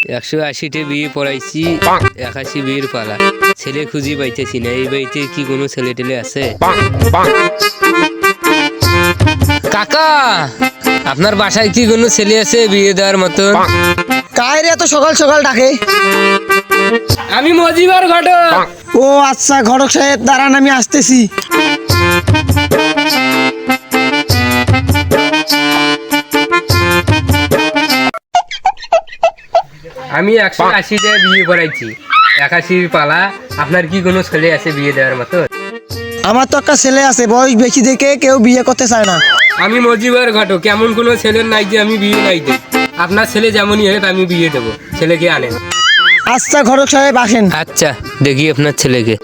180টে বিয়ে পড়াইছি, 81 বিয়ের পালা। ছেলে খুঁজি পাইতেছি না। এই বাড়িতে কি কোনো ছেলে টেলে আছে? কাকা, আপনার বাসায় কি কোনো ছেলে আছে বিয়ে দেওয়ার মতো? কায়রে এত সকাল সকাল ডাকে? আমি মজিবার ঘটক। ও আচ্ছা, ঘটক সাহেব দাঁড়ান, আমি আসতেছি। আমি 180টে বিয়ে পড়াইছি, 81 পালা। আপনার কি কোনো ছেলে আছে বিয়ে দেওয়ার মতো? আমার তো একটা ছেলে আছে, বয়স বেশি দেখে কেউ বিয়ে করতে চায় না। আমি মজিবার ঘটক, কেমন কোনো ছেলের নাই যে আমি বিয়ে নাই দেব। আপনার ছেলে যেমনই হোক আমি বিয়ে দেবো। ছেলেকে আনেন। আচ্ছা ঘটক সাহেব আসেন। আচ্ছা, দেখি আপনার ছেলেকে।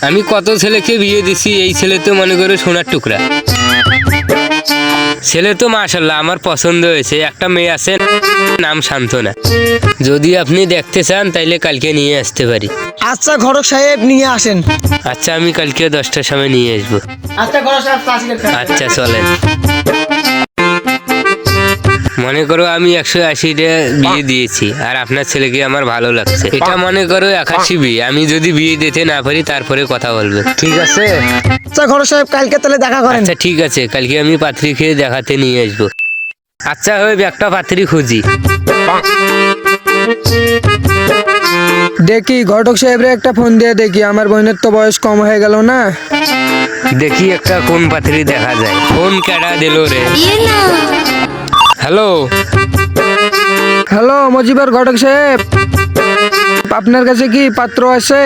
আমি কত ছেলেকে বিয়ে দিছি, এই ছেলে তো মনে করে সোনার টুকরা। ছেলে তো মাশাআল্লাহ আমার পছন্দ হয়েছে। একটা মেয়ে আছে, নাম শান্তনা। যদি আপনি দেখতে চান তাইলে কালকে নিয়ে আসতে পারি। আচ্ছা ঘটক সাহেব নিয়ে আসেন। আচ্ছা, আমি কালকে 10টার সময় নিয়ে আসবো। আচ্ছা ঘটক সাহেব আচ্ছা চলেন। মনে করো আমি 180টে বিয়ে দিয়েছি, আর আপনার ছেলেকে আমার ভালো লাগছে। এটা মনে করো 81 বিয়ে। আমি যদি বিয়ে দিতে না পারি তারপরে কথা বলবে, ঠিক আছে? আচ্ছা ঘটক সাহেব কালকে তাহলে দেখা করেন। আচ্ছা ঠিক আছে, কালকে আমি পাত্রী খেয়ে দেখাতে নিয়ে আসবো। আচ্ছা, ওই একটা পাত্রী খুঁজি। দেখি ঘটক সাহেবরে একটা ফোন দিয়ে দেখি, আমার বোনের তো বয়স কম হয়ে গেল না। দেখি একটা কোন পাত্রী দেখা যায়। ফোন কেডা দিল রে? হ্যালো হ্যালো মজিবর ঘটক সাহেব, আপনার কাছে কি পাত্র আছে?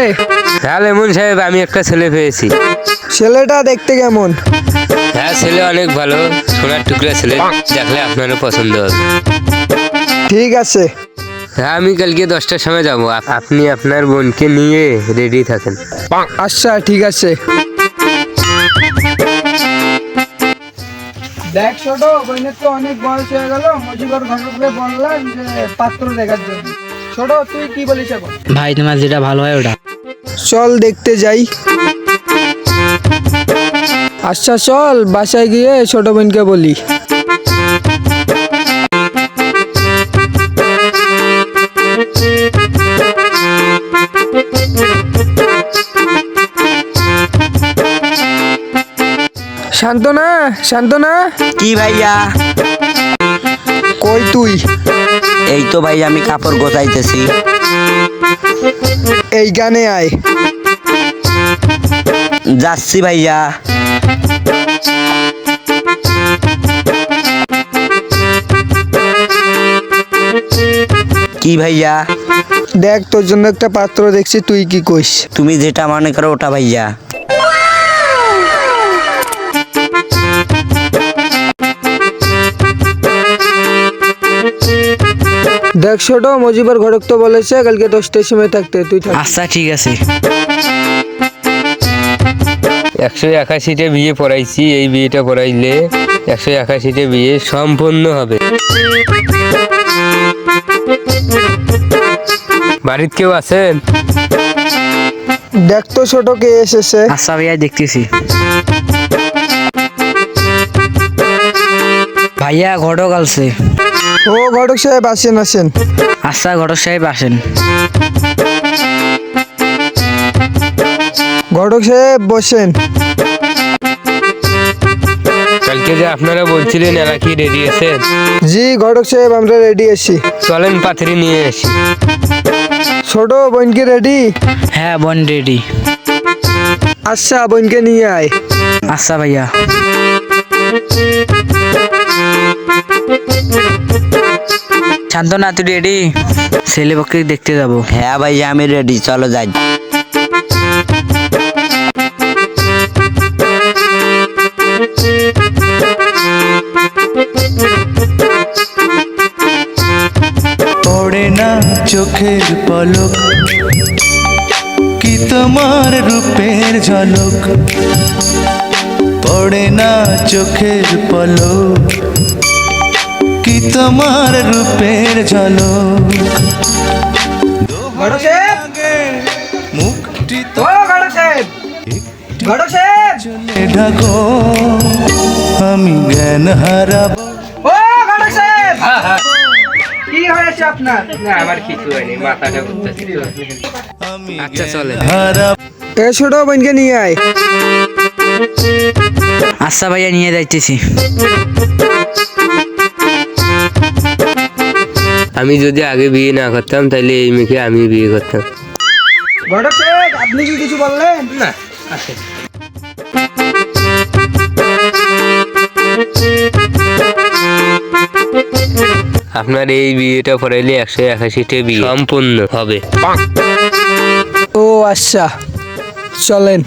হ্যাঁ লেমন সাহেব, আমি একটা ছেলে পেয়েছি। ছেলেটা দেখতে কেমন? হ্যাঁ, ছেলে অনেক ভালো, সোনার টুকরা ছেলে। দেখলে আপনারও পছন্দ হবে। ঠিক আছে। হ্যাঁ, আমি কালকে 10টার সময় যাবো। আপনি আপনার বোনকে নিয়ে রেডি থাকেন। আচ্ছা ঠিক আছে। দেখ ছোট, বোনের তো অনেক বয়স হয়ে গেল। মজিবর ঘটককে বললাম যে পাত্র দেখার জন্য। ছোট, তুই কি বলিস এখন? ভাই তোমার যেটা ভালো হয় ওটা। চল দেখতে যাই। আচ্ছা চল, বাসায় গিয়ে ছোট বোনকে বলি। শান্তনা, শান্তনা, কি ভাইয়া? কই তুই? এই তো ভাই আমি কাপড় গোছাইতেছি। এই গানে আয়। যাচ্ছি ভাইয়া। কি ভাইয়া? দেখ তোর জন্য একটা পাত্র দেখছি, তুই কি কইস? তুমি যেটা মনে করো ওটা ভাইয়া। দেখ ছোট, মজিবর ঘটক তো বলেছে কালকে 10টার সময় থাকতে, তুই থাক। আচ্ছা ঠিক আছে। 181টে বিয়ে পড়াইছি। এই বিয়েটা পড়াইলে 181টে বিয়ে সম্পূর্ণ হবে। বাড়িতে কেউ আছেন? দেখ তো ছোট কে এসেছে। আচ্ছা ভাইয়া দেখতেছি। ভাইয়া ঘটক আলছে। ও ঘটক সাহেব আসেন আসেন। আচ্ছা ঘটক সাহেব আসেন। ঘটক সাহেব বসেন। কালকে যে আপনারা বলছিলেন এরা কি রেডি আছেন? জি ঘটক সাহেব, আমরা রেডি আছি। চলেন পাত্রী নিয়ে আসি। ছোট বোনকে রেডি? হ্যাঁ বোন রেডি। আচ্ছা বোনকে নিয়ে আয়। আচ্ছা ভাইয়া। শান্তনা তুই রেডি? ছেলে পক্ষে দেখতে যাবো। হ্যাঁ ভাইয়া আমি রেডি, চলো যাই। পড়ে না চোখের পলক, কি তোমার রূপের ঝলক। পড়ে না চোখের পলক, কি তোমার রূপের ঝলক। ঘটক সাহেব, মুখটি ও ঘটক সাহেব, ঘটক সাহেব, ঢাকো আমি জ্ঞান হারাবো। ও ঘটক সাহেব, কি হয়েছে আপনার? না আমার কিছু হয়নি, মাথাটা ঘুরতেছে তো। আমি আচ্ছা চলে। হারা এ ছোট বোনকে নিয়ে আয়। আচ্ছা ভাইয়া নিয়ে যাইতেছি। আমি যদি আগে বিয়ে না করতাম তাহলে এই মেয়েকে আমি বিয়ে করতাম। ঘটক সাহেব, আপনি কি কিছু বললেন? না আপনার এই বিয়েটা পড়াইলে 181টা বিয়ে সম্পূর্ণ হবে। ও আচ্ছা, চলেন।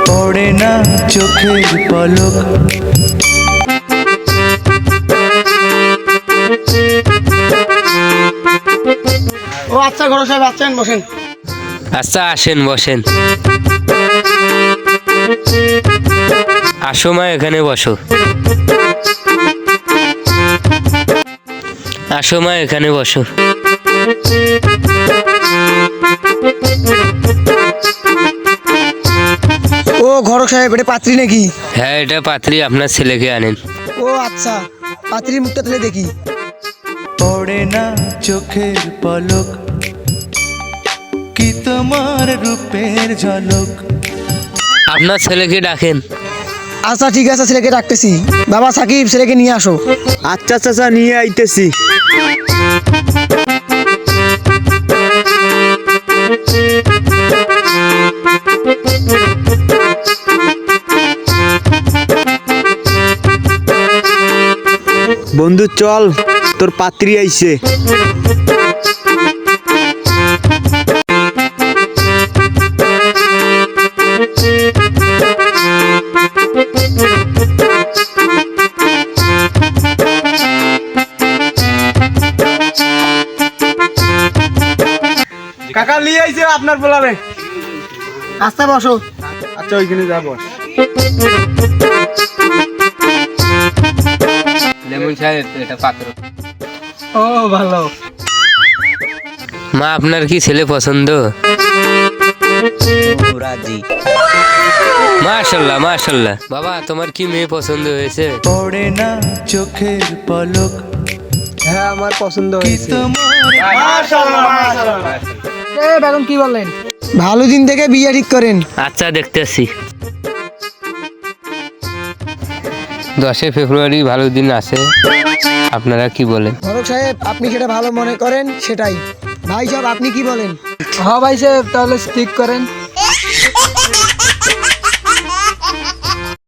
পড়ে না চোখের পলক ও আচ্ছা, ঘটক সাহেব আসছেন, বসেন। আচ্ছা আসেন বসেন। আসো মা, এখানে বসো। আসো মা, এখানে বসো। ও ঘটক সাহেব, এটা পাত্রী নাকি? হ্যাঁ এটা পাত্রী, আপনার ছেলেকে আনেন। ও আচ্ছা, পাত্রীর মুখটা তাহলে দেখি। পড়ে না চোখের পলক কি তোমার রূপের ঝলক আপনার ছেলেকে ডাকেন। আচ্ছা ঠিক আছে, ছেলেকে ডাকতেছি। বাবা সাকিব, ছেলেকে নিয়ে আসো। আচ্ছা চাচা, নিয়ে আইতেছি। বন্ধু চল, তোর পাত্রী আইছে। কাকা নিয়ে আইছে আপনার বলারে। আচ্ছা বসো। আচ্ছা ওইখানে যা বস। লেমন সাহেব এটা পাত্র। ও ভালো। মা আপনার কি ছেলে পছন্দ? রাজি। মাশাল্লাহ মাশাল্লাহ। বাবা তোমার কি মেয়ে পছন্দ হয়েছে? পড়ে না চোখের পলক হ্যাঁ আমার পছন্দ কি হয়েছে। তোমার বেগম কি বললেন? ভালো দিন থেকে বিয়ে ঠিক করেন। আচ্ছা দেখতেছি। 10 ফেব্রুয়ারি ভালো দিন আছে, আপনারা কি বলেন? ঘটক সাহেব, আপনি সেটা ভালো মনে করেন সেটাই। ভাই সাহেব আপনি কি বলেন? হ্যাঁ ভাই সাহেব, তাহলে ঠিক করেন।